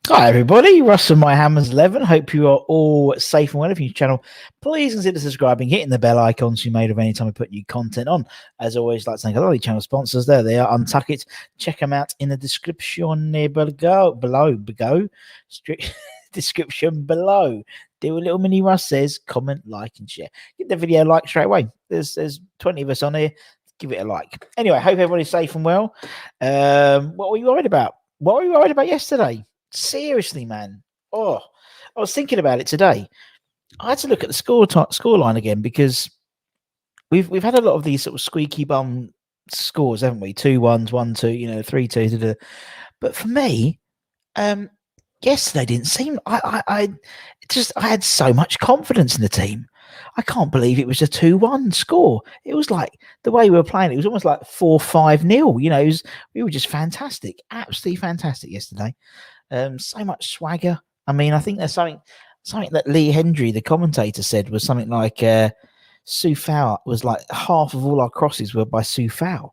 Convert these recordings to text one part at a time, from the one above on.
Hi everybody, Russ from My Hammers 11. Hope you are all safe and well. If you're new channel, please consider subscribing, hitting the bell icon so you're made of any time we put new content on. As always, I'd like to thank a lot of the channel sponsors there. They are Untuck It. Check them out in the description description below. Do a little mini Russ says, comment, like, and share. Get the video like straight away. There's 20 of us on here. Give it a like. Anyway, hope everybody's safe and well. What were you worried about? What were you worried about yesterday? Seriously, man. Oh, I was thinking about it today. I had to look at the scoreline again because we've had a lot of these sort of squeaky bum scores, haven't we? 2-1, 1-2, 3-2. But for me, yesterday didn't seem. I had so much confidence in the team. I can't believe it was a 2-1 score. It was like the way we were playing. It was almost like 4-5-0. We were just fantastic, absolutely fantastic yesterday. So much swagger. I mean, I think there's something that Lee Hendry, the commentator, said was something like Soufal was like half of all our crosses were by Soufal,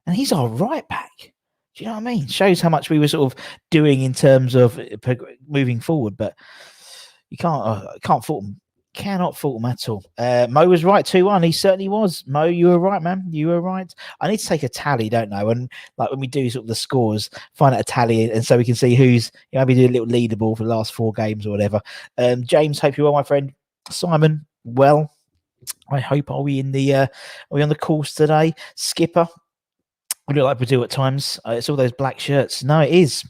and he's our right back. Do you know what I mean? Shows how much we were sort of doing in terms of moving forward. But you can't fault them. Cannot fault him at all. Mo was right, 2-1. He certainly was. Mo, you were right, man. You were right. I need to take a tally, don't I? And like when we do sort of the scores, find out a tally, and so we can see who's maybe do a little leaderboard for the last 4 games or whatever. James, hope you're well, my friend. Simon, well. I hope are we on the course today? Skipper, we look like we do at times. It's all those black shirts. No, it is.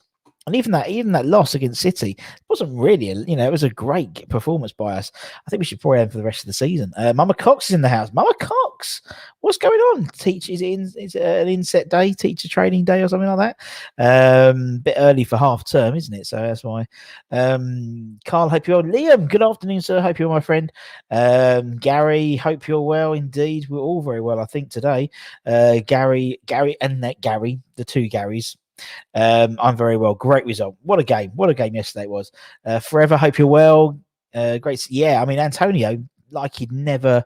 And even that loss against City wasn't really, it was a great performance by us. I think we should probably aim for the rest of the season. Mama Cox is in the house. Mama Cox, what's going on? Is it an inset day, teacher training day or something like that? Bit early for half term, isn't it? So that's why. Carl, hope you're well. Liam, good afternoon, sir. Hope you're my friend. Gary, hope you're well. Indeed, we're all very well, I think, today. Gary, and that Gary, the 2 Garys. I'm very well. Great result. What a game yesterday it was. Forever, hope you're well. Great. Yeah, I mean, Antonio, like he'd never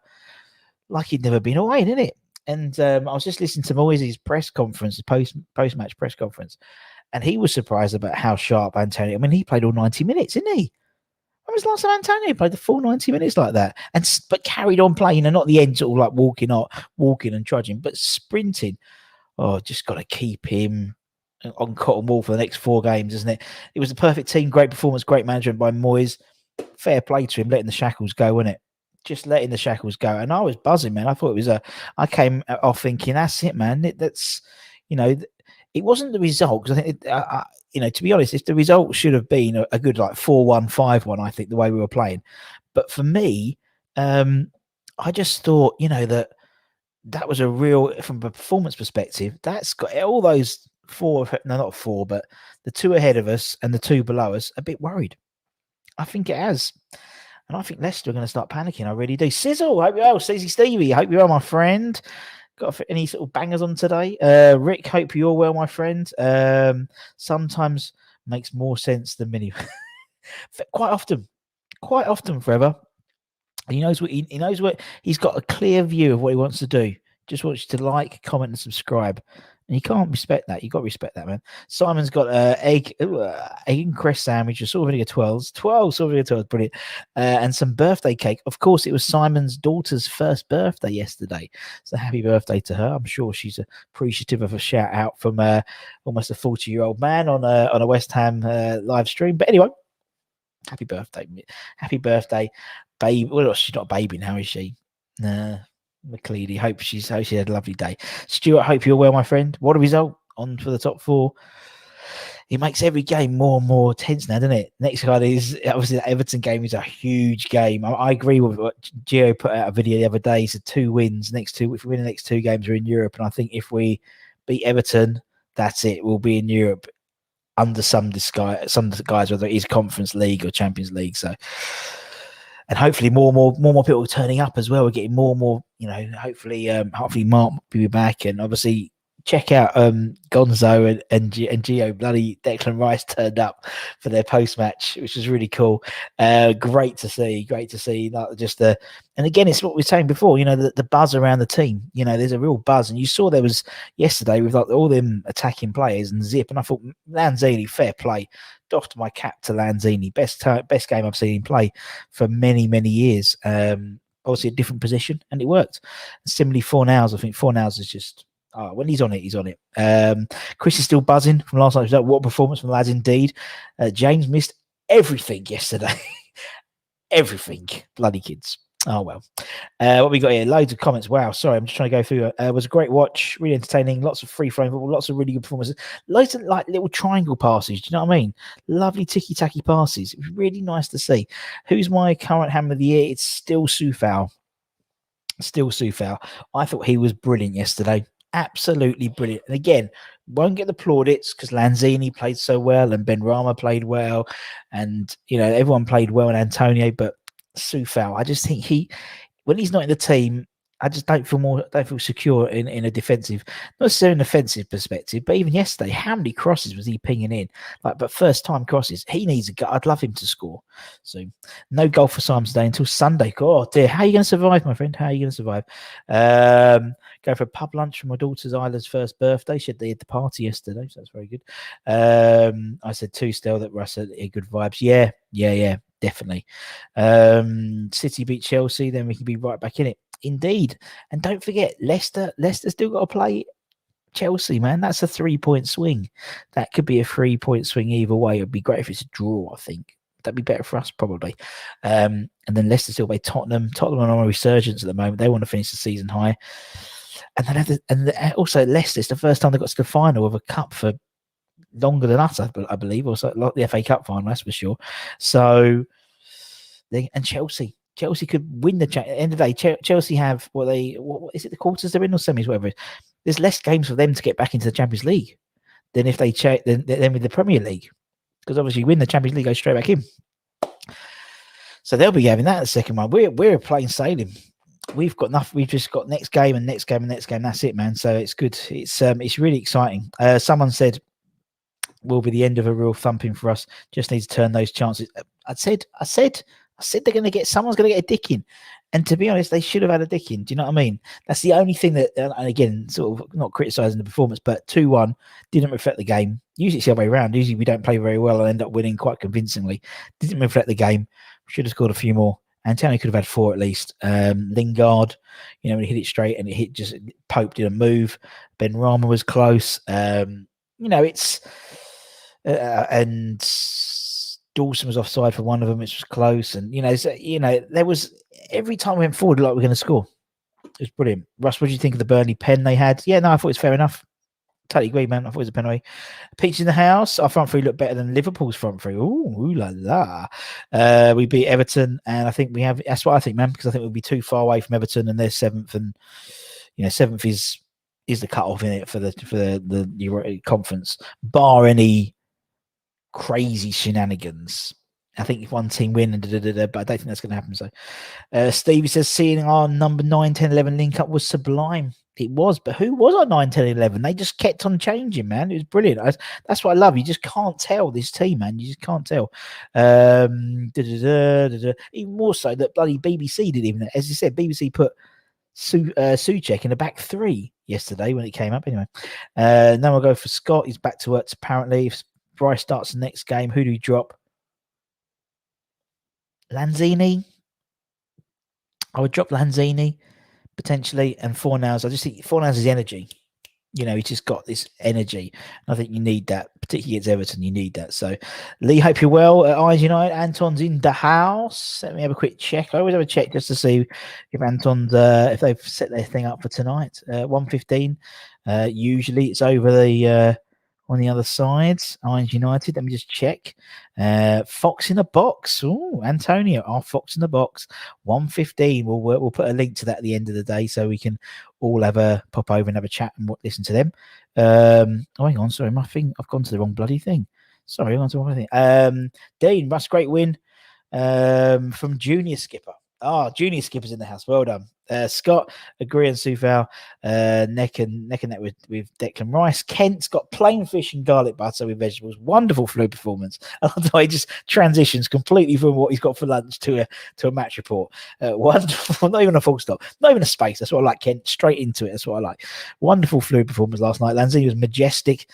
been away, didn't it? And I was just listening to Moyes' press conference, post-match press conference, and he was surprised about how sharp Antonio. I mean, he played all 90 minutes, didn't he? When was the last time Antonio played the full 90 minutes like that? But carried on playing, and not the end sort of like walking and trudging, but sprinting. Oh, just got to keep him on cotton wool for the next 4 games, isn't it? It was a perfect team, great performance, great management by Moyes. Fair play to him, letting the shackles go, wasn't it? Just letting the shackles go. And I was buzzing, man. I thought it was I came off thinking, that's it, man. It wasn't the result, because I think, to be honest, if the result should have been a good like 4-1, 5-1, I think the way we were playing. But for me, I just thought, that was a real, from a performance perspective, that's got all those 4, no, not 4, but the 2 ahead of us and the 2 below us a bit worried. I think it has. And I think Leicester are going to start panicking. I really do. Sizzle, hope you're well. Stacey Stevie, hope you're well, my friend. Got any sort of bangers on today? Rick, hope you're well, my friend. Sometimes makes more sense than many. Quite often, Forever. He knows what he's got a clear view of what he wants to do. Just wants you to like, comment, and subscribe. And you can't respect that. You've got to respect that, man. Simon's got egg and cress sandwich, a sort of vinegar 12s, sort of vinegar 12s, brilliant. And some birthday cake. Of course, it was Simon's daughter's first birthday yesterday. So happy birthday to her. I'm sure she's appreciative of a shout out from almost a 40-year-old man on a West Ham live stream. But anyway, happy birthday, babe. Well, she's not a baby now, is she? Nah. McLeody, hope she had a lovely day. Stuart, hope you're well, my friend. What a result on for the top 4. It makes every game more and more tense now, doesn't it? Next card is obviously the Everton game is a huge game. I agree with what Gio put out a video the other day. He said 2 wins. If we win the next 2 games, we're in Europe. And I think if we beat Everton, that's it. We'll be in Europe under some disguise, whether it is Conference League or Champions League. So. And hopefully more people are turning up as well. We're getting more and more, hopefully Mark will be back. And obviously check out Gonzo and Gio. Bloody Declan Rice turned up for their post match, which was really cool. Great to see. Like just the, and again, it's what we were saying before. You know, the buzz around the team. You know, there's a real buzz, and you saw there was yesterday with like all them attacking players and Zip, and I thought Lanzini, fair play. Doffed my cap to Lanzini. Best game I've seen him play for many years. Obviously a different position, and it worked. Similarly, Fornals, I think Fornals is just. Oh, when he's on it, he's on it. Chris is still buzzing from last night's result. What a performance from the lads indeed. James missed everything yesterday. Everything. Bloody kids. Oh, well. What we got here? Loads of comments. Wow. Sorry, I'm just trying to go through. It was a great watch. Really entertaining. Lots of free-flowing football. Lots of really good performances. Loads of like little triangle passes. Do you know what I mean? Lovely ticky-tacky passes. It was really nice to see. Who's my current hammer of the year? It's still Soufal. I thought he was brilliant yesterday. Absolutely brilliant. And again, won't get the plaudits because Lanzini played so well and Benrahma played well, and you know everyone played well and Antonio, but Soufal, I just think when he's not in the team, I just don't feel secure in a defensive, not necessarily an offensive perspective, but even yesterday, how many crosses was he pinging in? But first time crosses, he needs a goal. I'd love him to score. So no goal for Simon today until Sunday. Oh dear, how are you going to survive, my friend? How are you going to survive? Go for a pub lunch for my daughter's Isla's first birthday. She had the party yesterday, so that's very good. I said to Stell that Russ had good vibes. Yeah, definitely. City beat Chelsea, then we can be right back in it. Indeed. And don't forget, Leicester still got to play Chelsea, man. That's a 3-point swing. That could be a 3-point swing either way. It'd be great if it's a draw, I think. That'd be better for us, probably. And then Leicester still play Tottenham. Tottenham are on a resurgence at the moment. They want to finish the season high. And then also Leicester, it's the first time they got to the final of a cup for longer than us, I believe, or so, like the FA Cup final, that's for sure. So, and Chelsea could win the end of the day. Chelsea have what is it, the quarters they're in or semis, whatever. There's less games for them to get back into the Champions League than if they than with the Premier League, because obviously you win the Champions League, go straight back in. So they'll be having that the second one. We're plain sailing. We've got enough. We've just got next game and next game and next game. That's it, man. So it's good. It's really exciting. Someone said will be the end of a real thumping for us. Just need to turn those chances. I said they're going to get, someone's going to get a dick in. And to be honest, they should have had a dick in. Do you know what I mean? That's the only thing that, and again, sort of not criticising the performance, but 2-1 didn't reflect the game. Usually it's the other way around. Usually we don't play very well and end up winning quite convincingly. Didn't reflect the game. Should have scored a few more. Antonio could have had 4 at least. Lingard, when he hit it straight and it hit, just Pope didn't move. Benrahma was close. It's and Dawson was offside for one of them, which was close. And there was, every time we went forward, like we're going to score. It was brilliant. Russ, what do you think of the Burnley pen they had? Yeah, no, I thought it was fair enough. Totally agree, man. I thought it was a penalty. Peach in the house. Our front three looked better than Liverpool's front three. Ooh la la. We beat Everton, and I think we have. That's what I think, man. Because I think we'll be too far away from Everton, and they're 7th, and 7th is the cut off in it for the Euro conference, bar any crazy shenanigans. I think if one team win but I don't think that's going to happen. So Stevie says seeing our number 9, 10, 11 link up was sublime. It was, but who was our 9, 10, 11? They just kept on changing, man. It was brilliant. That's what I love. You just can't tell this team, man. You just can't tell. Even more so that bloody BBC did even, as you said, BBC put Souček in the back 3 yesterday when it came up. Anyway, now I'll go for Scott. He's back to work apparently. If Bryce starts the next game, who do you drop? Lanzini. I would drop Lanzini potentially, and Fornals. I just think Fornals is energy. He's just got this energy. I think you need that, particularly against Everton. You need that. So, Lee, hope you're well. Eyes United, Anton's in the house. Let me have a quick check. I always have a check just to see if Anton's if they've set their thing up for tonight. 1:15. Usually it's over the on the other side. Irons United. Let me just check. Fox in the box. Oh, Antonio, our Fox in the box. 1:15. We'll put a link to that at the end of the day so we can all have a pop over and have a chat and listen to them. Hang on, sorry, my thing. I've gone to the wrong bloody thing. Sorry, I've gone to the wrong thing. Dean, Russ, great win from Junior Skipper. Junior Skipper's in the house. Well done. Scott, agree on Sufal, neck and neck with Declan Rice. Kent's got plain fish and garlic butter with vegetables. Wonderful flu performance. Although he just transitions completely from what he's got for lunch to a match report. Wonderful, not even a full stop, not even a space. That's what I like, Kent. Straight into it. That's what I like. Wonderful flu performance last night. Lanzini was majestic,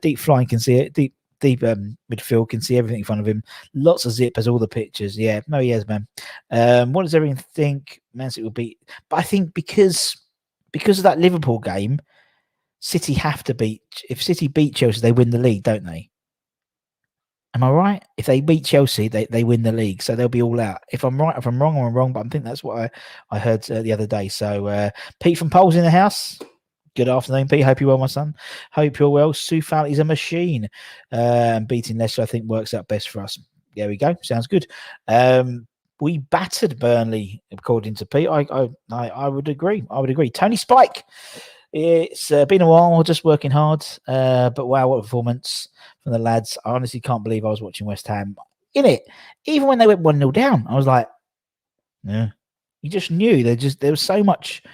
deep flying, can see it, deep midfield, can see everything in front of him. Lots of zip as all the pictures. Yeah, no, he has, man. What does everyone think Man City will beat? But I think because of that Liverpool game, City have to beat. If City beat Chelsea, they win the league, don't they? Am I right? If they beat Chelsea, they win the league, so they'll be all out. If I'm right, if I'm wrong, I'm wrong. But I think that's what I heard the other day. So Pete from Poles in the house. Good afternoon, Pete. Hope you're well, my son. Hope you're well. Sufal is a machine. Beating Leicester, I think, works out best for us. There we go. Sounds good. We battered Burnley, according to Pete. I would agree. I would agree. Tony Spike. It's been a while, just working hard. But wow, what a performance from the lads. I honestly can't believe I was watching West Ham in it. Even when they went 1-0 down, I was like, yeah. You just knew there was so much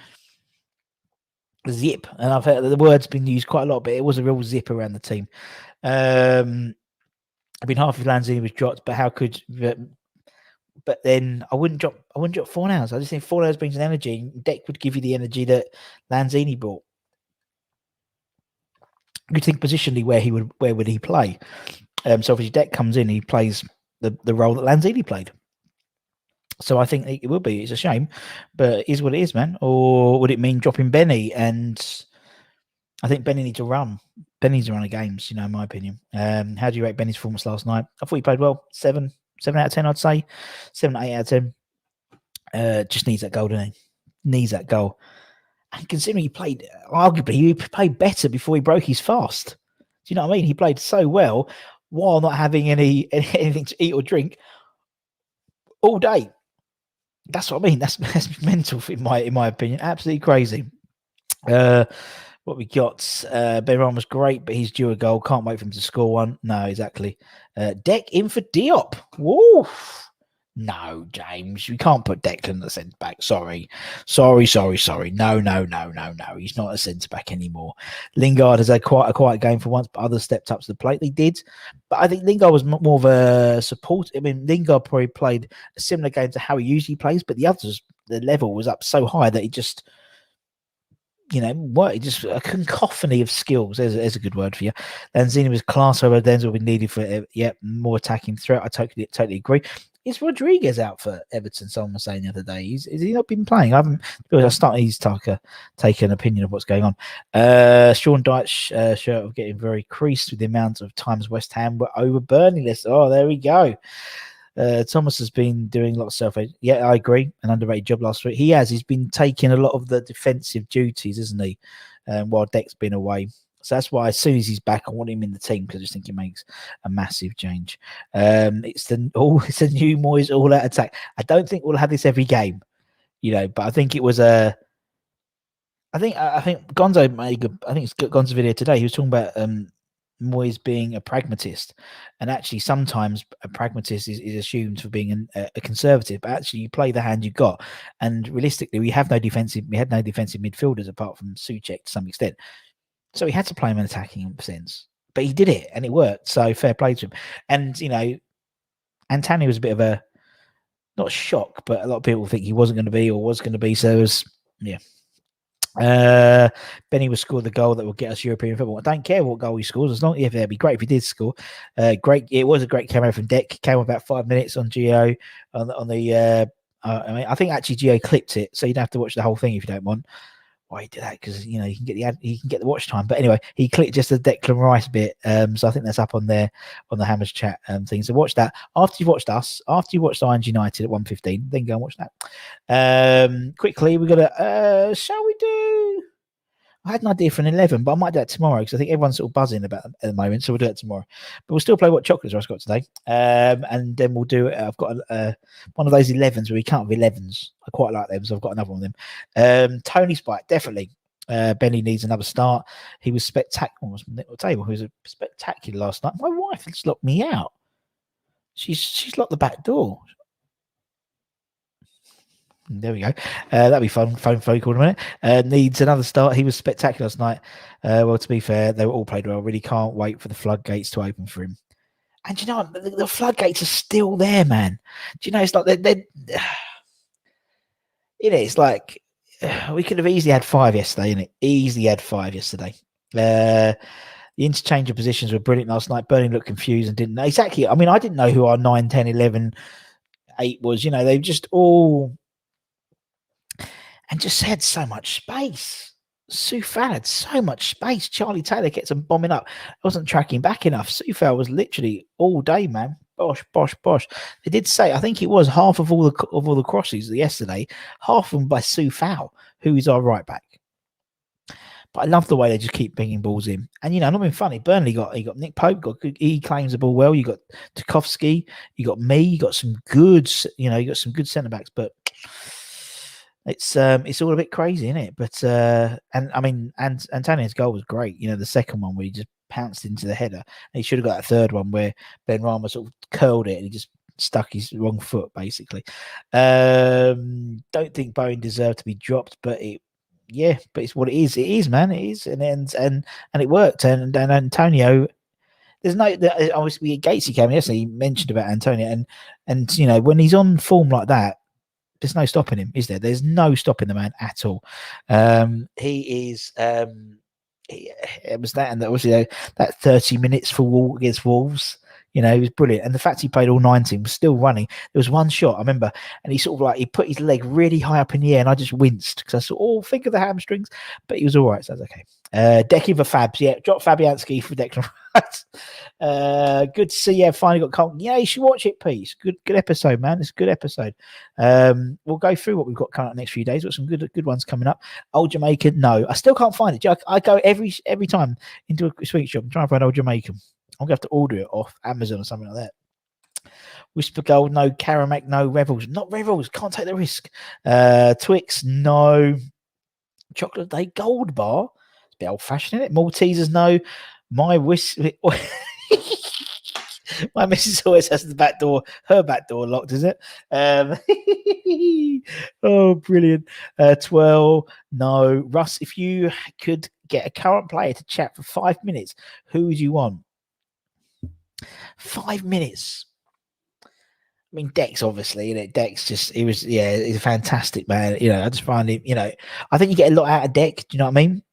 zip, and I've heard the word's been used quite a lot, but it was a real zip around the team. I mean, half of Lanzini was dropped, but how could? But then I wouldn't drop Fornals. I just think Fornals brings an energy. Deck would give you the energy that Lanzini brought. You think positionally where would he play? So obviously Deck comes in, he plays the role that Lanzini played. So I think it will be. It's a shame, but it is what it is, man. Or would it mean dropping Benny? And I think Benny needs to run. Benny needs to run the games, in my opinion. How do you rate Benny's performance last night? I thought he played well. 7 out of 10, I'd say. 7 8 out of 10. Just needs that goal, doesn't he? Needs that goal. And considering he played, arguably, he played better before he broke his fast. Do you know what I mean? He played so well while not having anything to eat or drink all day. That's what I mean. That's mental in my opinion. Absolutely crazy. What we got? Ben Ron was great, but he's due a goal. Can't wait for him to score one. No, exactly. Deck in for Diop. Woo! No, James, we can't put Declan the centre back. Sorry. No. He's not a centre back anymore. Lingard has had quite a quiet game for once, but others stepped up to the plate. They did, but I think Lingard was more of a support. I mean, Lingard probably played a similar game to how he usually plays, but the others, the level was up so high that he just, just a cacophony of skills. There's a good word for you. Lanzini was class over Denzel been needed for more attacking threat. I totally agree. Is Rodriguez out for Everton? Someone was saying the other day. Is he not been playing? I started to take an opinion of what's going on. Sean Dyche shirt of getting very creased with the amount of times West Ham were over Burnley. Oh, there we go. Thomas has been doing a lot of self. Yeah, I agree. An underrated job last week. He has. He's been taking a lot of the defensive duties, isn't he? While Deck's been away. So that's why as soon as he's back, I want him in the team because I just think it makes a massive change. It's the new Moyes all-out attack. I don't think we'll have this every game, but I think it was a. I think Gonzo made a good. I think it's Gonzo's video today. He was talking about Moyes being a pragmatist, and actually sometimes a pragmatist is assumed for being a conservative, but actually you play the hand you got, and realistically we had no defensive midfielders apart from Souček to some extent, so he had to play him in attacking sense, but he did it and it worked, so fair play to him. And Antony was a bit of a not shock, but a lot of people think he wasn't going to be or was going to be, so it was Benny will score the goal that will get us European football. I don't care what goal he scores, as long as it'd be great if he did score. Great, it was a great cameo from Deck. Came about 5 minutes on Geo on the. I think actually Geo clipped it, so you'd have to watch the whole thing if you don't want. Why he did that? Because he can get the watch time. But anyway, he clicked just the Declan Rice bit. So I think that's up on there on the Hammers chat thing. So watch that after you've watched us. After you watched Irons United at 1:15, then go and watch that. Quickly, we got to. Shall we do? I had an idea for an 11, but I might do that tomorrow because I think everyone's sort of buzzing about it at the moment. So we'll do it tomorrow. But we'll still play what chocolates I've got today. And then we'll do it. I've got one of those 11s where you can't have 11s. I quite like them, so I've got another one of them. Tony Spike, definitely. Benny needs another start. He was spectacular. He was spectacular last night. My wife has locked me out. She's locked the back door. There we go. That'd be fun. Phone call in a minute. Needs another start. He was spectacular last night. Well, to be fair, they were all played well. Really can't wait for the floodgates to open for him. And you know, the floodgates are still there, man. Do you know, it's like they're it's like we could have easily had 5 yesterday, innit? Easily had 5 yesterday. The interchange of positions were brilliant last night. Burnley looked confused and didn't know. Exactly. I mean, I didn't know who our 9, 10, 11, 8 was. You know, they just all... And just had so much space. Soufal had so much space. Charlie Taylor gets them bombing up. Wasn't tracking back enough. Soufal was literally all day, man. Bosh. They did say, I think it was half of all the crosses yesterday, half of them by Soufal, who is our right back. But I love the way they just keep bringing balls in. And, you know, not being funny, Burnley got Nick Pope, he claims the ball well. You got Tarkowski, you got me, you got some good, you got some good centre backs, but it's all a bit crazy, isn't it? But and I mean, and Antonio's goal was great. You know, the second one where he just pounced into the header, and he should have got that third one where Benrahma sort of curled it and he just stuck his wrong foot, basically. Don't think Bowen deserved to be dropped, but it's what it is. It is, man. It is, and it worked. And Antonio, there's no obviously Gatesy came yesterday. He mentioned about Antonio, and you know, when he's on form like that, there's no stopping him, is there? There's no stopping the man at all. He is. It was that, and that was that 30 minutes for against Wolves. You know, he was brilliant, and the fact he played all 90 was still running. There was one shot I remember, and he sort of he put his leg really high up in the air, and I just winced because I thought, think of the hamstrings, but he was all right, so that's okay. Decky for Fabs, drop Fabianski for Declan Rice. Good to see you. Finally got Colton. Yeah, you should watch it, Pete. Good episode, man. It's a good episode. We'll go through what we've got coming up next few days. We've got some good ones coming up. Old Jamaican, no, I still can't find it. I go every time into a sweet shop and try and find Old Jamaican. I'm gonna have to order it off Amazon or something like that. Whisper Gold, no. Caramac, no. Revels, not Revels. Can't take the risk. Twix, no. Chocolate Day Gold Bar. It's a bit old fashioned, isn't it? Maltesers, no. My my missus always has her back door locked, is it? Oh, brilliant. 12, no. Russ, if you could get a current player to chat for 5 minutes, who would you want? 5 minutes. I mean, Dex, obviously, Dex he's a fantastic man. You know, I just find him, I think you get a lot out of Dex, do you know what I mean?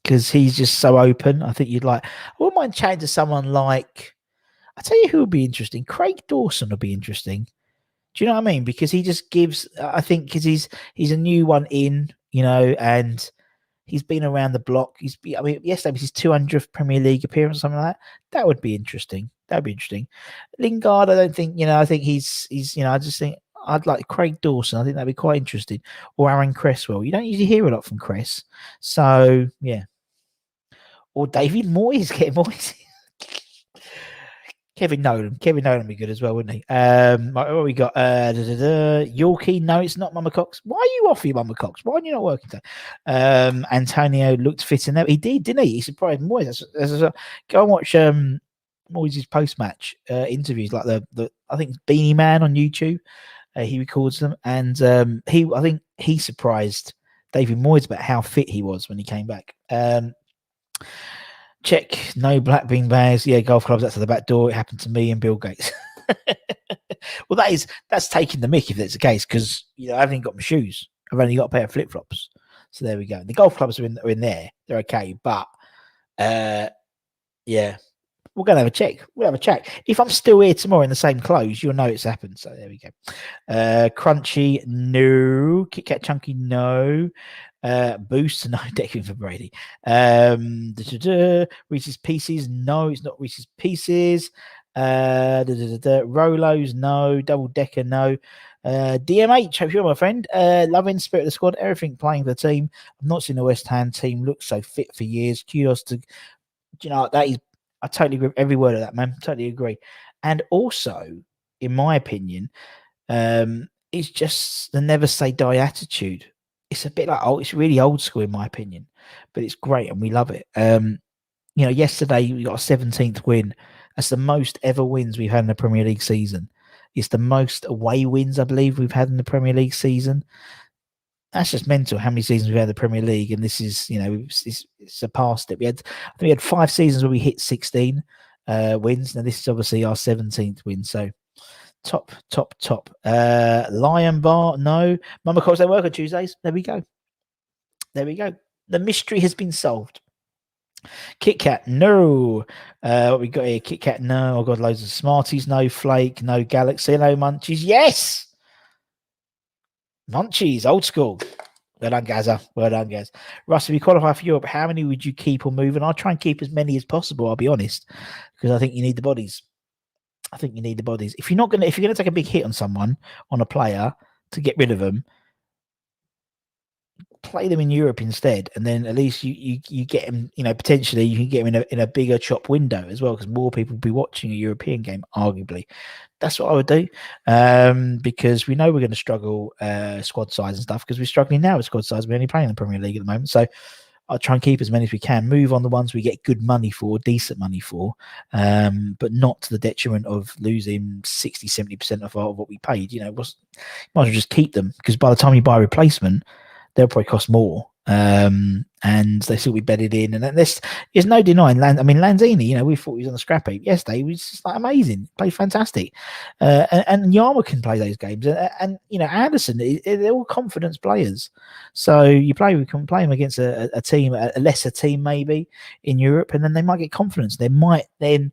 Because he's just so open. I think I wouldn't mind chatting to someone like, I'll tell you who would be interesting. Craig Dawson would be interesting. Do you know what I mean? Because he just gives, I think, because he's a new one in, and he's been around the block. Yesterday was his 200th Premier League appearance, something like that. That would be interesting. Lingard, I don't think, I think he's, I just think I'd like Craig Dawson. I think that'd be quite interesting. Or Aaron Cresswell. You don't usually hear a lot from Cress. So, yeah. Or David Moyes. Get Moyes. Kevin Nolan would be good as well, wouldn't he? What we got? Yorkie. No, it's not Mama Cox. Why are you off your Mama Cox? Why are you not working today? Antonio looked fit in there. He did, didn't he? He surprised Moyes. Go and watch Moyes' post-match interviews, like the I think it's Beanie Man on YouTube. He records them, and I think he surprised David Moyes about how fit he was when he came back. Check, no black bean bags. Yeah, golf clubs, that's at the back door. It happened to me and Bill Gates. Well, that's taking the mick if that's the case, because I haven't got my shoes. I've only got a pair of flip flops. So there we go. The golf clubs are in there. They're okay, but yeah, we're gonna have a check. We'll have a check. If I'm still here tomorrow in the same clothes, you'll know it's happened. So there we go. Crunchy, no. Kit Kat Chunky, no. Boost, no. Decking for Brady. Reese's Pieces, no. It's not Reese's Pieces. Rolos, no. Double Decker, no. DMH, hope you're my friend. Loving spirit of the squad, everything playing for the team. I've not seen the West Ham team look so fit for years. Kudos to, that is, I totally agree with every word of that, man. Totally agree. And also, in my opinion, it's just the never say die attitude. It's a bit like it's really old school in my opinion, but it's great and we love it. Yesterday we got a 17th win. That's the most ever wins we've had in the Premier League season. It's the most away wins, I believe, we've had in the Premier League season. That's just mental how many seasons we've had in the Premier League, and this is, it's surpassed it. I think we had 5 seasons where we hit 16 wins. Now this is obviously our 17th win, so top. Lion Bar, no. Mama Cox, they work on Tuesdays. There we go. The mystery has been solved. Kit Kat, no. What we got here? Kit Kat, no. I've got loads of Smarties, no. Flake, no. Galaxy, no. Munchies, yes. Munchies, old school. Well done, Gaza. Well done, Gaz. Russ, if you qualify for Europe, how many would you keep or move? And I'll try and keep as many as possible, I'll be honest, because I think you need the bodies. If you're going to take a big hit on someone, on a player, to get rid of them, play them in Europe instead, and then at least you get them. Potentially you can get them in a bigger chop window as well, because more people will be watching a European game. Arguably, that's what I would do, because we know we're going to struggle squad size and stuff, because we're struggling now with squad size. We're only playing in the Premier League at the moment, so I'll try and keep as many as we can. Move on the ones we get good money for, decent money for, but not to the detriment of losing 60-70% of what we paid. Might as well just keep them, because by the time you buy a replacement, they'll probably cost more, and they still be bedded in. And there's no denying Lanzini. We thought he was on the scrap heap yesterday. He was just amazing, played fantastic, and Yama can play those games, and Anderson. They're all confidence players. So we can play them against a team, a lesser team maybe in Europe, and then they might get confidence. They might then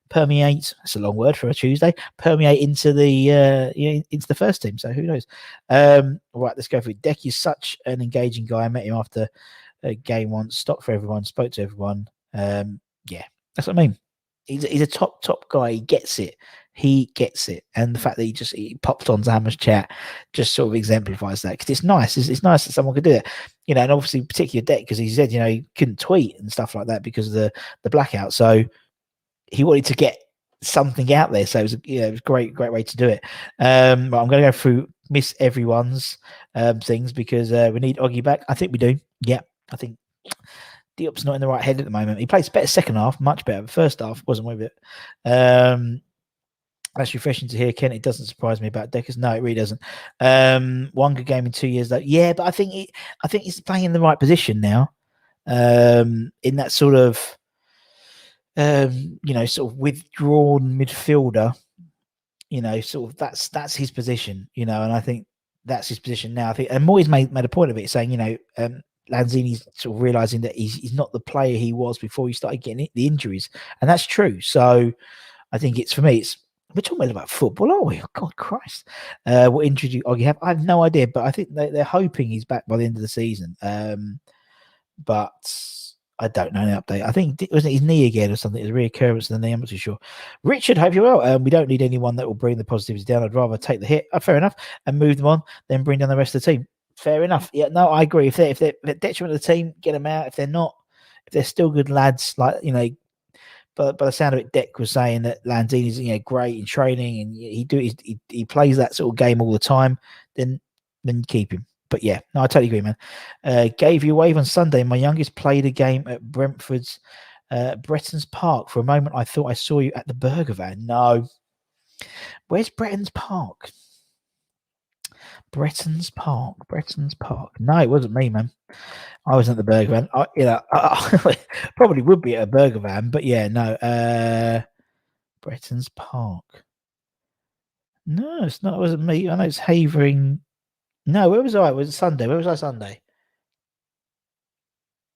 permeate, that's a long word for a Tuesday, permeate into the first team. So who knows? Right, let's go for it. Deck is such an engaging guy. I met him after a game once, stopped for everyone, spoke to everyone. Yeah, that's what I mean. He's a top guy. He gets it. And the fact that he popped on Zama's chat just sort of exemplifies that, because it's nice. It's nice that someone could do it, and obviously particularly Deck, because he said, he couldn't tweet and stuff like that because of the blackout. So he wanted to get something out there, so it was a great way to do it. But I'm going to go through miss everyone's things, because we need Oggy back. I think we do. Yeah, I think Diop's not in the right head at the moment. He plays better second half, much better. The first half wasn't with it. That's refreshing to hear, Ken. It doesn't surprise me about Deckers. No, it really doesn't. One good game in 2 years, though. Yeah, but I think he's playing in the right position now. In that sort of sort of withdrawn midfielder, sort of that's his position, and I think that's his position now. I think, and Moyes made a point of it, saying, Lanzini's sort of realizing that he's not the player he was before he started getting the injuries, and that's true. So I think we're talking about football, aren't we? Oh, God Christ. What injury do you have? I have no idea, but I think they're hoping he's back by the end of the season. But I don't know the update. I think it was his knee again or something. It was a reoccurrence of the knee. I'm not too sure. Richard, hope you're well. We don't need anyone that will bring the positives down. I'd rather take the hit. Fair enough, and move them on, then bring down the rest of the team. Fair enough. Yeah, no, I agree. If they're detriment of the team, get them out. If they're not, if they're still good lads, But by the sound of it, Deck was saying that Lanzini's great in training, and he plays that sort of game all the time. Then keep him. But yeah, no, I totally agree, man. Gave you a wave on Sunday. My youngest played a game at Brentford's Bretton's Park. For a moment, I thought I saw you at the Burger Van. No. Where's Bretton's Park? Bretton's Park. No, it wasn't me, man. I was at the Burger Van. I probably would be at a Burger Van, but yeah, no. Bretton's Park. No, it's not. It wasn't me. I know it's Havering. No, where was I? It was Sunday. Where was I Sunday?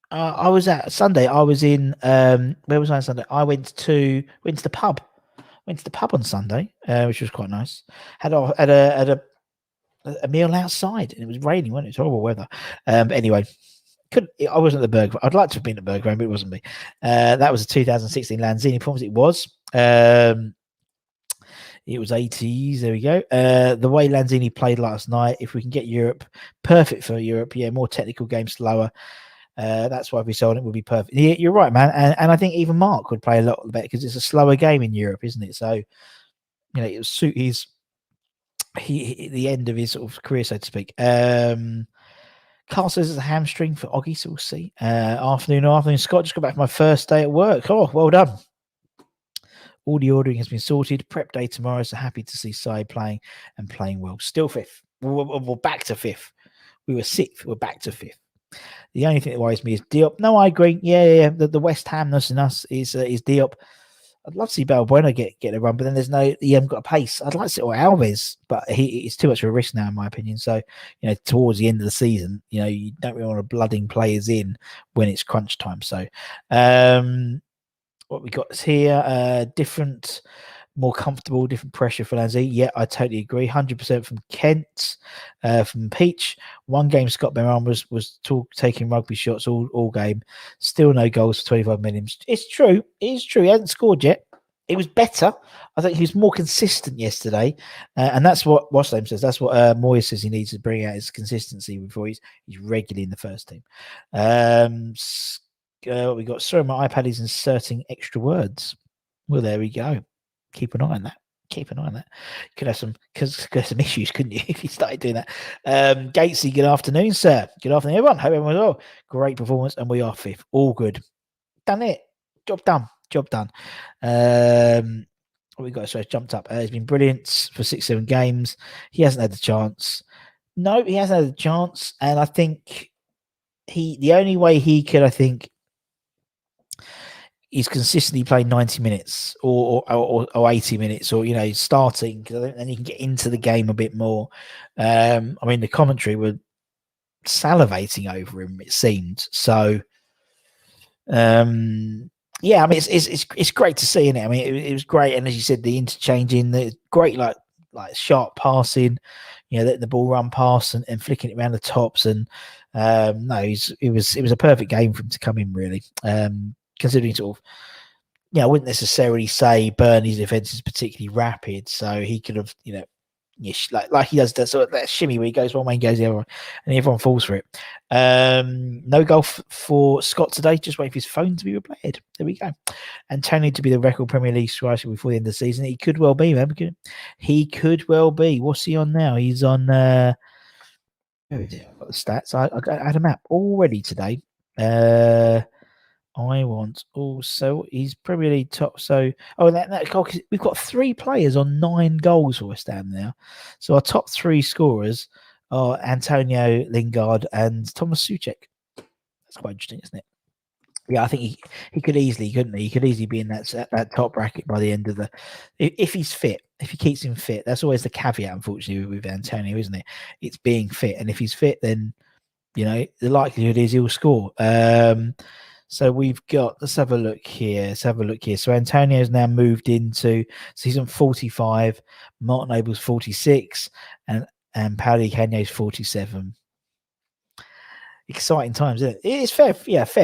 I was at Sunday. I was in. Where was I on Sunday? I went to the pub. Went to the pub on Sunday, which was quite nice. Had a meal outside, and it was raining. Wasn't it? It's horrible weather. But anyway, I wasn't at the Burger. I'd like to have been at the Burger, but it wasn't me. That was a 2016 Lanzini performance. It was. It was 80s. There we go. The way Lanzini played last night, if we can get Europe, perfect for Europe. Yeah, more technical game, slower. That's why if we sold it, would be perfect. Yeah, you're right, man. And I think even Mark would play a lot better, because it's a slower game in Europe, isn't it? So, it would suit the end of his sort of career, so to speak. Carl says it's a hamstring for Oggy, so we'll see. Afternoon. Scott, just got back from my first day at work. Oh, well done. All the ordering has been sorted. Prep day tomorrow, so happy to see Sai playing and playing well. Still fifth. We're back to fifth. We were sixth. We're back to fifth. The only thing that worries me is Diop. No, I agree. Yeah. The West Hamness in us is Diop. I'd love to see Balbuena get a run, but then there's no. He hasn't got a pace. I'd like to see Alves, but it's too much of a risk now, in my opinion. So, towards the end of the season, you don't really want to blooding players in when it's crunch time. So, what we got is here, different, more comfortable, different pressure for Lanzi. Yeah, I totally agree. 100% from Kent, from Peach. One game, Scott Benram was taking rugby shots all game. Still no goals for 25 minutes. It's true. It is true. He hasn't scored yet. It was better. I think he was more consistent yesterday. And that's what Waslam says. That's what Moyes says he needs to bring out his consistency before he's regularly in the first team. We got, sorry, my iPad is inserting extra words. Well, there we go. Keep an eye on that. You could have some issues, couldn't you, if you started doing that? Gatesy, good afternoon, sir. Good afternoon, everyone. Hope everyone's well. Great performance, and we are fifth. All good. Done it. Job done. What we got? So it's jumped up. He's been brilliant for 6-7 games. He hasn't had the chance. No, he hasn't had the chance, and I think the only way he could, I think, he's consistently playing 90 minutes or 80 minutes or, starting, because then you can get into the game a bit more. The commentary were salivating over him, it seemed. So, it's great to see, isn't it? It was great. And as you said, the interchanging, the great, like sharp passing, letting the ball run past and flicking it around the tops. And it was a perfect game for him to come in, really. Considering sort of, I wouldn't necessarily say Burnley's defense is particularly rapid, so he could have, like he does that sort of that shimmy where he goes one way and goes the other way, and everyone falls for it. No goal for Scott today. Just wait for his phone to be repaired. There we go. And Tony to be the record Premier League striker before the end of the season. He could well be, man. He could well be. What's he on now? He's on. I've got the stats. I had a map already today. I want also he's Premier League top. So that goal, we've got 3 players on 9 goals for West Ham now. So our top 3 scorers are Antonio, Lingard, and Thomas Souček. That's quite interesting, isn't it? Yeah, I think he could easily, couldn't he? He could easily be in that top bracket by the end of if he's fit. If he keeps him fit, that's always the caveat, unfortunately, with Antonio, isn't it? It's being fit, and if he's fit, then the likelihood is he'll score. So we've got, let's have a look here. So Antonio's now moved into season 45, Martin Abel's 46, and Pauli Canio's 47. Exciting times, isn't it? It's fair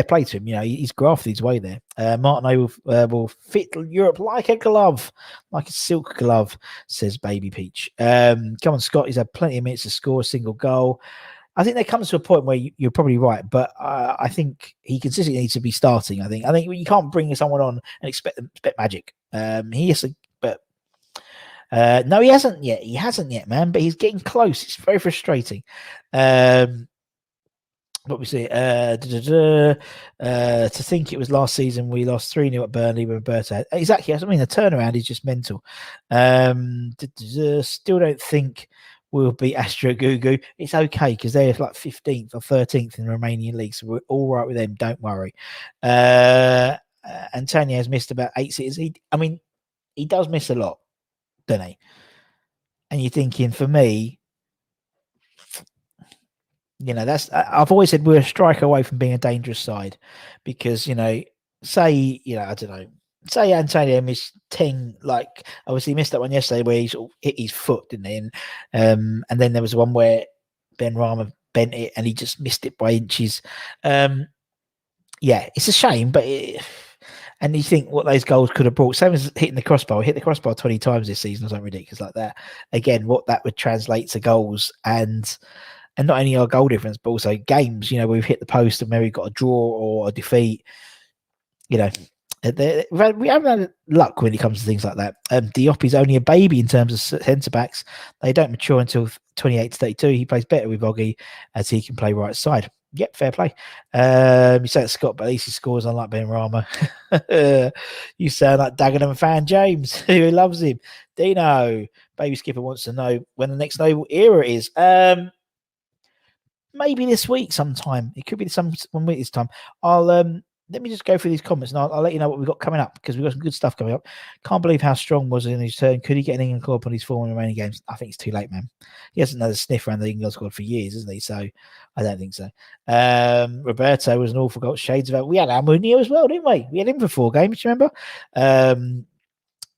play to him. He's grafted his way there. Martin Abel will fit Europe like a glove, like a silk glove, says Baby Peach. Come on, Scott. He's had plenty of minutes to score a single goal. I think there comes to a point where you're probably right, but I think he consistently needs to be starting. I think you can't bring someone on and expect magic. He is, but no, he hasn't yet. He hasn't yet, man. But he's getting close. It's very frustrating. What we see, to think it was last season we lost 3-0 at Burnley when Roberto had, exactly. The turnaround is just mental. Still don't think we'll beat Astro Gugu. It's okay because they're like 15th or 13th in the Romanian league, so we're all right with them. Don't worry. Antonio has missed about 8 sitters. He does miss a lot, doesn't he? And you're thinking, for me, that's, I've always said we're a strike away from being a dangerous side, because say I don't know. Say Antonio missed 10, obviously he missed that one yesterday where he sort of hit his foot, didn't he? And then there was one where Benrahma bent it and he just missed it by inches. It's a shame, but and you think what those goals could have brought. Same as hitting the crossbar. Hit the crossbar 20 times this season or something ridiculous like that. Again, what that would translate to goals and not only our goal difference, but also games. We've hit the post and maybe got a draw or a defeat. We haven't had luck when it comes to things like that. Diop is only a baby in terms of centre backs. They don't mature until 28 to 32. He plays better with Oggy as he can play right side. Yep, fair play. You say it's Scott, but at least he scores unlike Ben Rama. You sound like Dagenham fan James, who loves him. Dino, Baby Skipper wants to know when the next Noble era is. Maybe this week sometime. It could be some 1 week this time. I'll let me just go through these comments and I'll let you know what we've got coming up because we've got some good stuff coming up. Can't believe how strong was in his turn. Could he get an England club on his 4 remaining games? I think it's too late, man. He hasn't had a sniff around the England squad for years, hasn't he? So I don't think so. Roberto was an awful goal. Shades of it. We had Almunia as well, didn't we? We had him for 4 games, do you remember?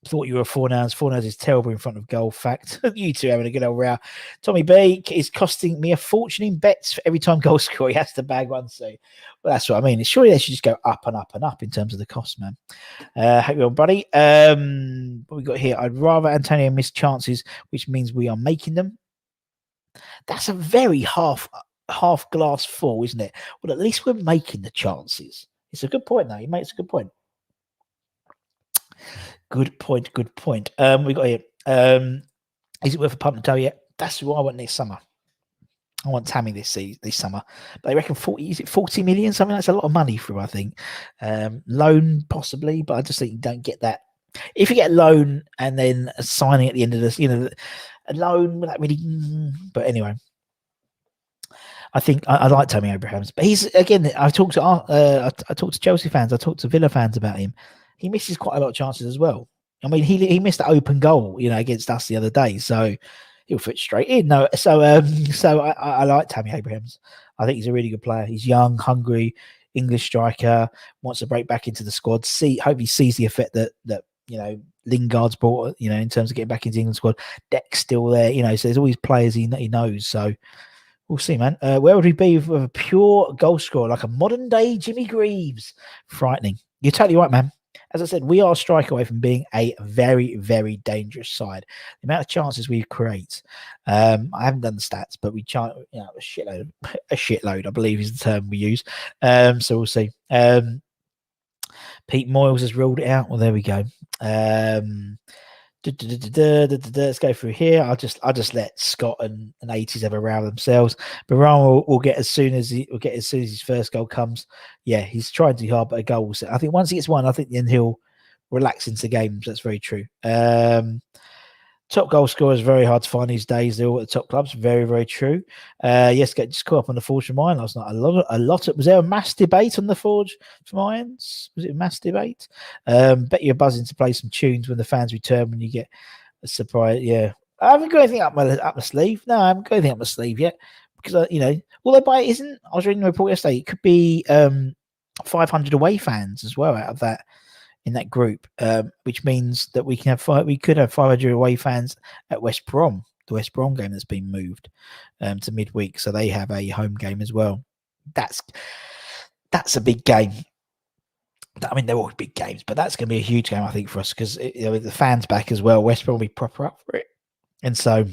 Thought you were Fornals. Fornals is terrible in front of goal. Fact. You two having a good old row. Tommy B is costing me a fortune in bets for every time goal score. He has to bag one. So, well, that's what I mean. Surely they should just go up and up and up in terms of the cost, man. Hope you're on, buddy. What we got here? I'd rather Antonio miss chances, which means we are making them. That's a very half glass full, isn't it? Well, at least we're making the chances. It's a good point, though. He makes a good point. Good point. We got here. Is it worth a punt and toe yet? That's what I want next summer. I want Tammy this summer. But they reckon 40 million? Something that's a lot of money for him, I think. Loan possibly, but I just think you don't get that. If you get a loan and then a signing at the end of this, a loan without really. But anyway. I think I like Tammy Abrahams, but he's again. I talked to Chelsea fans, I talked to Villa fans about him. He misses quite a lot of chances as well. I mean, he missed an open goal, against us the other day, so he'll fit straight in. No, so I like Tammy Abrahams. I think he's a really good player. He's young, hungry, English striker, wants to break back into the squad. Hope he sees the effect that Lingard's brought, in terms of getting back into the England squad. Deck's still there, so there's always players he knows. So we'll see, man. Where would he be with a pure goal scorer like a modern day Jimmy Greaves? Frightening. You're totally right, man. As I said, we are a strike away from being a very, very dangerous side. The amount of chances we create, I haven't done the stats, but we a shitload, I believe is the term we use. So we'll see. Pete Moyles has ruled it out. Well, there we go. Let's go through here. I'll just let Scott and 80s have a row themselves. But Ryan will get as soon as his first goal comes. Yeah, he's trying too hard, but a goal will set. I think once he gets one, I think then he'll relax into games. That's very true. Top goal scorer is very hard to find these days. They're all at the top clubs. Very, very true. Yes, get just caught up on the Forge for Mine last night. Was there a mass debate on the Forge for Mines? Was it a mass debate? Bet you're buzzing to play some tunes when the fans return when you get a surprise. Yeah. I haven't got anything up my sleeve. No, I haven't got anything up my sleeve yet. Because, although by it isn't, I was reading a report yesterday, it could be 500 away fans as well out of that. In that group, which means that we could have 500 away fans at West Brom, the West Brom game that's been moved to midweek, so they have a home game as well. That's a big game. I mean, they're all big games, but that's going to be a huge game, I think, for us because with the fans back as well, West Brom will be proper up for it, and so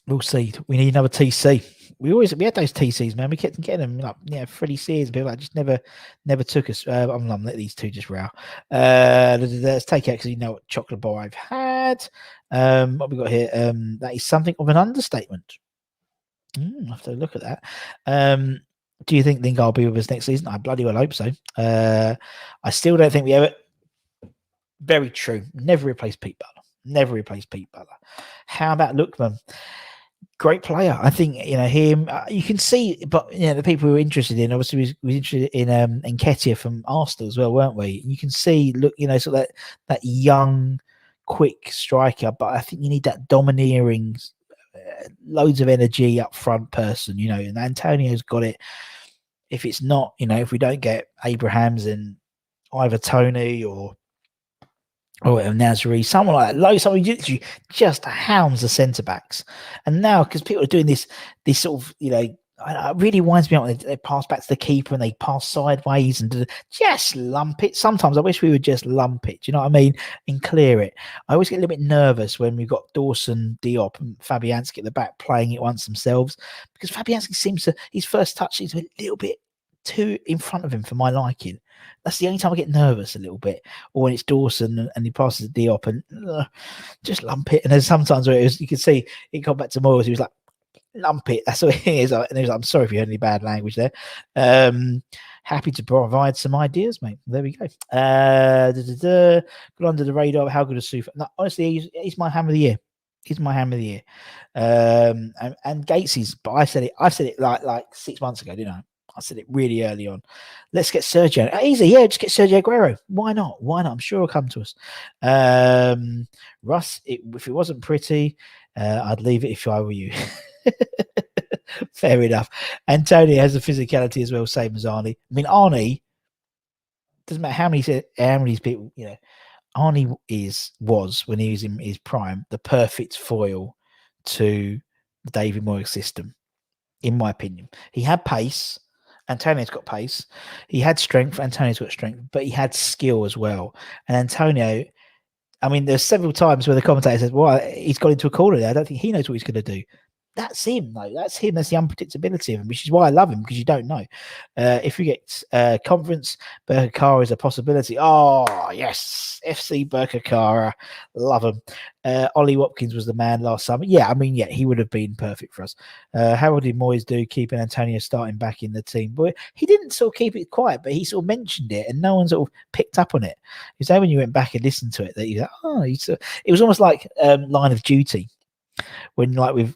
we'll see. We need another TC. We had those TCs, man. We kept getting them, Freddie Sears and people like just never took us. I'm gonna let these two just row. Let's take it because what chocolate bar I've had. What we got here? That is something of an understatement. I have to look at that. Do you think Lingard will be with us next season? I bloody well hope so. I still don't think we ever. Very true. Never replace Pete Butler. How about Lookman? Great player. I think, him, you can see, but, the people who were interested in, obviously, we was interested in Nketiah from Arsenal as well, weren't we? You can see, look, sort of that young, quick striker, but I think you need that domineering, loads of energy up front person, and Antonio's got it. If it's not, if we don't get Abrahams and either Tony or Nasri, someone like that, someone literally just hounds the centre backs. And now, because people are doing this sort of, it really winds me up when they pass back to the keeper and they pass sideways and just lump it. Sometimes I wish we would just lump it, do you know what I mean? And clear it. I always get a little bit nervous when we've got Dawson, Diop and Fabianski at the back playing it once themselves, because Fabianski his first touch is a little bit too in front of him for my liking. That's the only time I get nervous a little bit, or when it's Dawson and he passes the Diop and just lump it. And there's sometimes where you can see it come back to Moyles. He was like, lump it. That's what it is. And he was like, I'm sorry if you heard any bad language there. Happy to provide some ideas, mate. There we go. Good under the radar. How good is Sufa? No, honestly, he's my ham of the year. He's my ham of the year. And Gates's, but I've said it like 6 months ago, didn't I? I said it really early on. Let's get Sergio. Easy, yeah, just get Sergio Aguero. Why not? I'm sure he'll come to us. Russ, if it wasn't pretty, I'd leave it if I were you. Fair enough. And Tony has the physicality as well, same as Arnie. I mean, Arnie, doesn't matter how many people, Arnie was when he was in his prime, the perfect foil to the David Moyes system, in my opinion. He had pace. Antonio's got pace. He had strength. Antonio's got strength, but he had skill as well. And Antonio, I mean, there's several times where the commentator says, well, he's got into a corner there. I don't think he knows what he's going to do. That's him, though. That's him. That's the unpredictability of him, which is why I love him, because you don't know. If you get conference, Berkakara is a possibility. Oh, yes. FC Berkakara. Love him. Ollie Watkins was the man last summer. Yeah, I mean, he would have been perfect for us. How did Moyes do keeping Antonio starting back in the team? But he didn't sort of keep it quiet, but he sort of mentioned it, and no one sort of picked up on it. You say when you went back and listened to it, that you like, it was almost like Line of Duty. When like with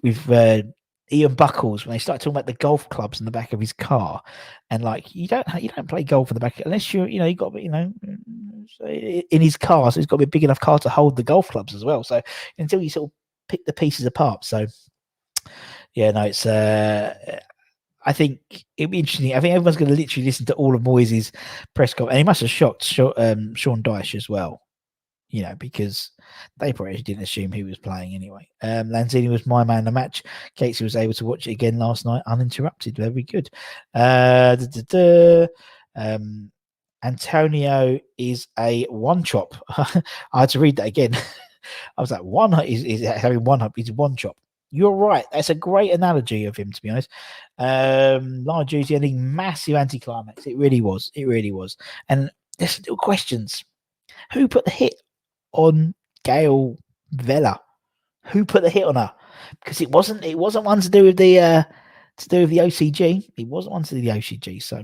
Ian Buckles, when they started talking about the golf clubs in the back of his car, and like you don't play golf in the back unless you got in his car, so he's got to be a big enough car to hold the golf clubs as well. So until you sort of pick the pieces apart, so yeah, no, it's I think it'd be interesting. I think everyone's going to literally listen to all of Moyes' press conference, and he must have shocked Sean Dyche as well. Because they probably didn't assume he was playing anyway. Lanzini was my man of the match. Casey was able to watch it again last night uninterrupted. Very good. Antonio is a one chop. I had to read that again. I was like, one is having one up. He's one chop. You're right. That's a great analogy of him, to be honest. Large duty ending, massive anticlimax. It really was. And there's little questions. Who put the hit on Gail Vella? Who put the hit on her? Because it wasn't one to do with the OCG. It wasn't one to do with the OCG. So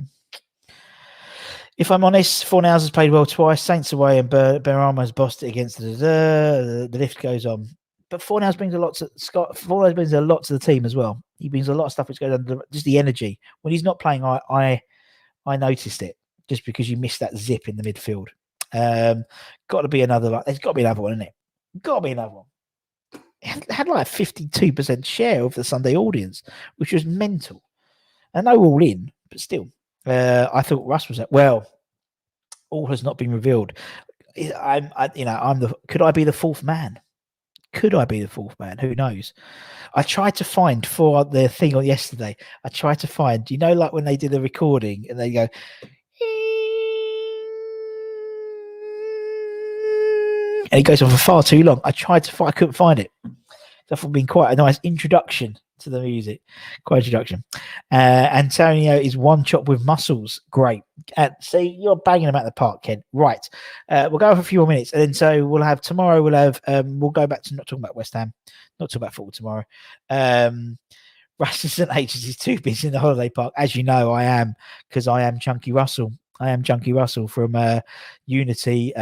if I'm honest, Fornals has played well twice. Saints away and Benrahma's bossed it against the lift goes on. But Fornals brings a lot to Scott. Fornals brings a lot to the team as well. He brings a lot of stuff which goes under just the energy. When he's not playing, I noticed it just because you missed that zip in the midfield. Got to be another. There's got to be another one, isn't it? Got to be another one. It had like a 52% share of the Sunday audience, which was mental. And they were all in, but still, I thought Russ was at. Well, all has not been revealed. Could I be the fourth man? Could I be the fourth man? Who knows? I tried to find for the thing on yesterday. I tried to find, like when they did the recording and they go. And it goes on for far too long. I tried to find, I couldn't find it. That would have been quite a nice introduction to the music. Quite introduction. Antonio is one chop with muscles. Great. See, you're banging them out the park, Ken. Right. We'll go for a few more minutes. And then so we'll have tomorrow, we'll go back to not talking about West Ham, not talking about football tomorrow. Russell St. H's is too busy in the holiday park. As you know, I am, because I am Chunky Russell. I am Chunky Russell from Unity.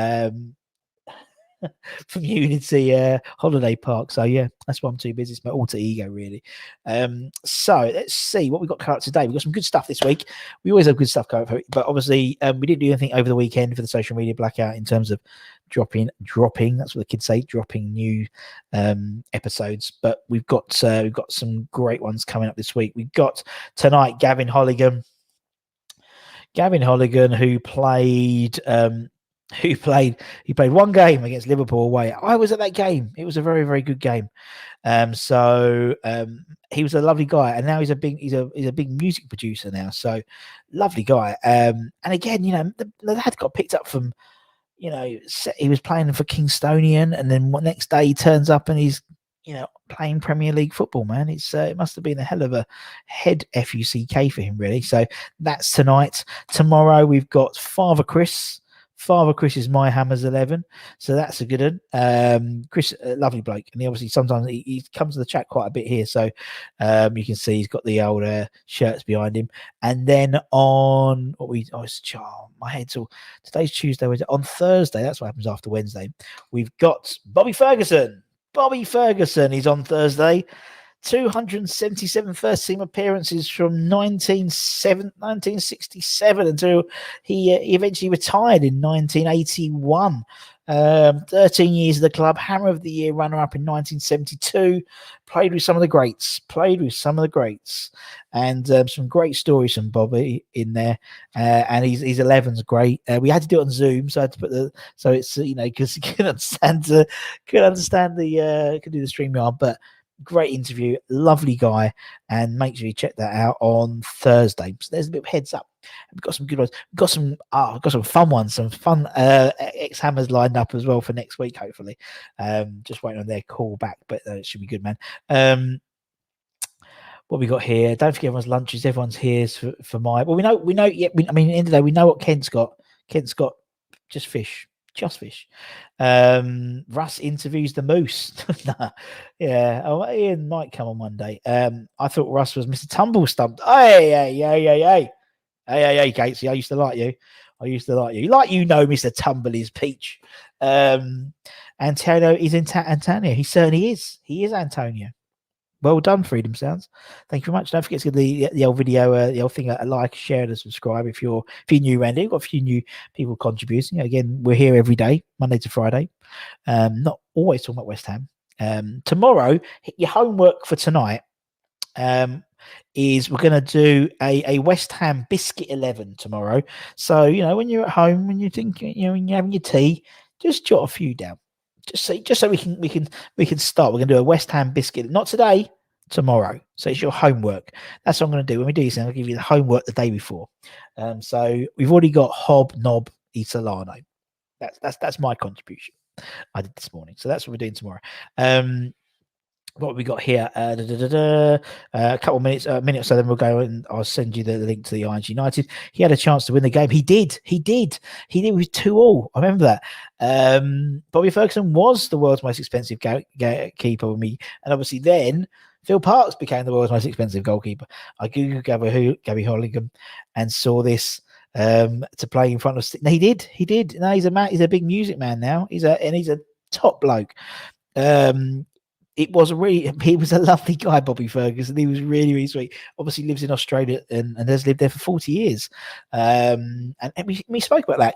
From Unity holiday park. So yeah, that's why I'm too busy. It's my alter ego, really. So let's see what we got coming up today. We've got some good stuff this week. We always have good stuff coming up, but obviously we didn't do anything over the weekend for the social media blackout in terms of dropping, that's what the kids say, dropping new episodes. But we've got some great ones coming up this week. We've got tonight Gavin Holligan, who played he played one game against Liverpool away. I was at that game. It was a very, very good game. So he was a lovely guy, and now he's a big music producer now. So lovely guy. And again, the lad got picked up from, he was playing for Kingstonian, and then next day he turns up and he's playing Premier League football, man. It must have been a hell of a head FUCK for him, really. So that's tonight. Tomorrow we've got Father Chris Father Chris is My Hammers 11, so that's a good one. Chris, lovely bloke, and he obviously sometimes he comes to the chat quite a bit here, so you can see he's got the old shirts behind him. And then on my head's all, today's Tuesday, on Thursday, that's what happens after Wednesday, we've got Bobby Ferguson. Bobby Ferguson is on Thursday. 277 first team appearances from 1967 until he eventually retired in 1981. 13 years of the club, Hammer of the Year runner-up in 1972. Played with some of the greats. And some great stories from Bobby in there. And his 11's great. We had to do it on Zoom, so I had to put so it's because you couldn't understand the could do the StreamYard, but great interview, lovely guy, and make sure you check that out on Thursday. So there's a bit of heads up. We've got some good ones. We've got some fun ones, some fun ex-Hammers lined up as well for next week, hopefully. Just waiting on their call back, but it should be good, man. What we got here? Don't forget everyone's lunches. Everyone's here for my. Well, we know. Yeah, at the end of the day, we know what Kent's got. Kent's got just fish. Russ interviews the Moose. Yeah. Oh, Ian might come on Monday. I thought Russ was Mr. Tumble Stumped. Hey, Gatesy. I used to like you. Like Mr. Tumble is Peach. Antonio is Antonio. He certainly is. He is Antonio. Well done, Freedom Sounds. Thank you very much. Don't forget to give the old video, the old thing, a like, share, and subscribe if you're new, Randy. We've got a few new people contributing. Again, we're here every day, Monday to Friday. Not always talking about West Ham. Tomorrow, your homework for tonight is we're going to do a West Ham biscuit 11 tomorrow. So when you're at home, when you're thinking, when you're having your tea, just jot a few down. Just so we can start. We're going to do a West Ham biscuit, not today, tomorrow. So it's your homework. That's what I'm going to do. When we do this, I'll give you the homework the day before. So we've already got Hobnob Isolano. That's my contribution I did this morning. So that's what we're doing tomorrow. What we got here? A couple of minutes, a minute or so, then we'll go and I'll send you the link to the Irons United. He had a chance to win the game. He did with 2-2. I remember that. Bobby Ferguson was the world's most expensive keeper with me, and obviously then Phil Parkes became the world's most expensive goalkeeper. I googled Gabby Hollingham and saw this to play in front of. No, he did. No, he's a big music man now. He's a top bloke. He was a lovely guy, Bobby Ferguson. He was really, really sweet. Obviously lives in Australia and has lived there for 40 years. And we spoke about that,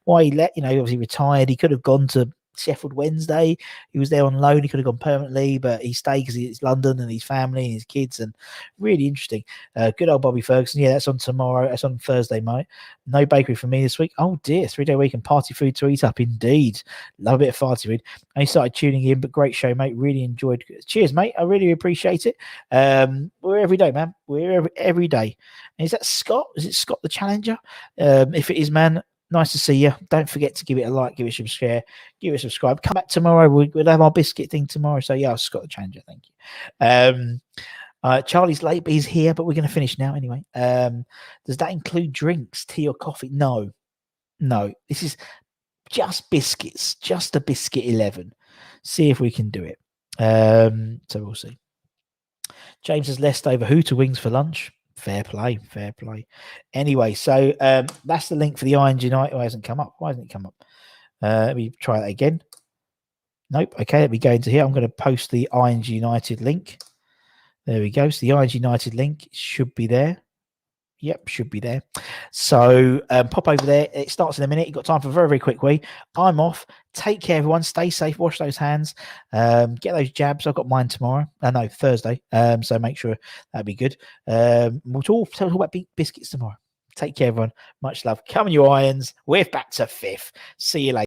why he obviously retired. He could have gone to Sheffield Wednesday. He was there on loan. He could have gone permanently, but he stayed because it's London and his family and his kids, and really interesting. Good old Bobby Ferguson. Yeah, that's on tomorrow. That's on Thursday, mate. No bakery for me this week. Oh dear, 3-day week and party food to eat up indeed. Love a bit of party food. I started tuning in, but great show, mate. Really enjoyed. Cheers, mate. I really appreciate it. We're every day, man. We're every day. And is that Scott? Is it Scott the Challenger? If it is, man, nice to see you. Don't forget to give it a like, give it some share, give it a subscribe. Come back tomorrow. We'll have our biscuit thing tomorrow. So yeah, Scott the Challenger. Thank you. Charlie's late, but he's here. But we're going to finish now anyway. Does that include drinks, tea or coffee? No. This is just biscuits. Just a biscuit 11. See if we can do it. So we'll see. James has left over who to wings for lunch. Fair play. Anyway, so that's the link for the Irons United. Oh, it hasn't come up. Why hasn't it come up? Let me try that again. Nope. Okay, let me go into here. I'm going to post the Irons United link. There we go. So the Irons United link should be there. Yep, should be there. So pop over there. It starts in a minute. You've got time for a very, very quick wee. I'm off. Take care, everyone. Stay safe. Wash those hands. Get those jabs. I've got mine tomorrow. No, Thursday. So make sure that'd be good. We'll talk about biscuits tomorrow. Take care, everyone. Much love. Come on, you Irons. We're back to 5th. See you later.